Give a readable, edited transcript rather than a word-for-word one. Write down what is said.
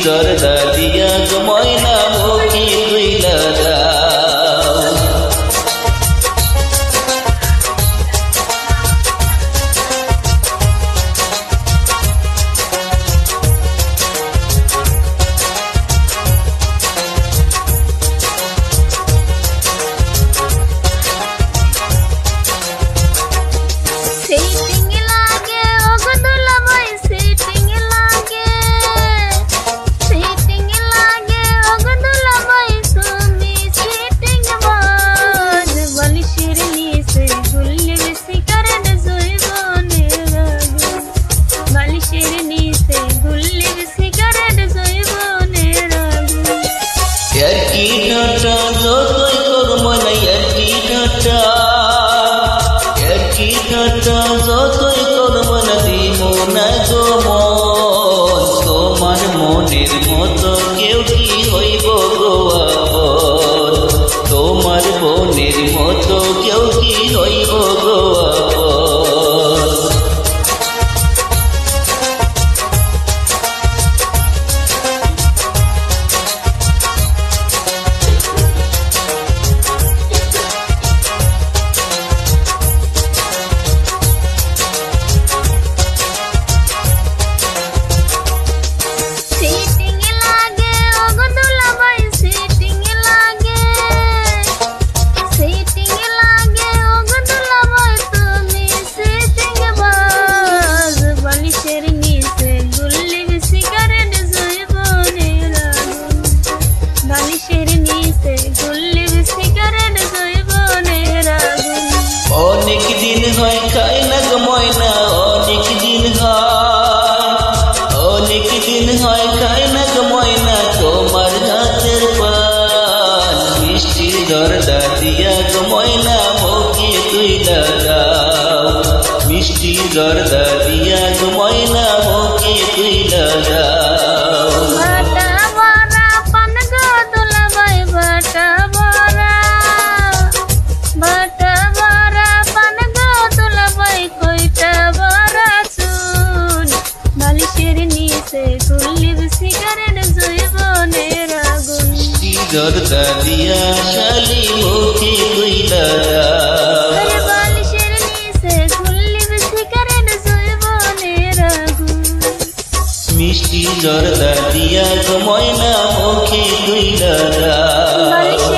জর্দা দিয়া গো ময়না মুখে তুইলা দাও। যতই করব না দিব না গো মন, তোমার মনের মতো কেউ কি হইব গো আপন, তোমার বোনের মতো কেউ কি হইব গো আপন। অনেক দিন হয় খাই না গো ময়না, অনেক দিন হয় খাই না গো ময়না তোমার হাতের পান, মিষ্টি জর্দা দিয়া গো ময়না মুখে তুইলা দাও, মিষ্টি জর্দা দিয়া গো ময়না মুখে তুইলা দাও। জর্দা দিয়া শালি মুখে তুইলা দাও, মিষ্টি জর্দা দিয়া গো ময়না মুখে তুইলা দাও।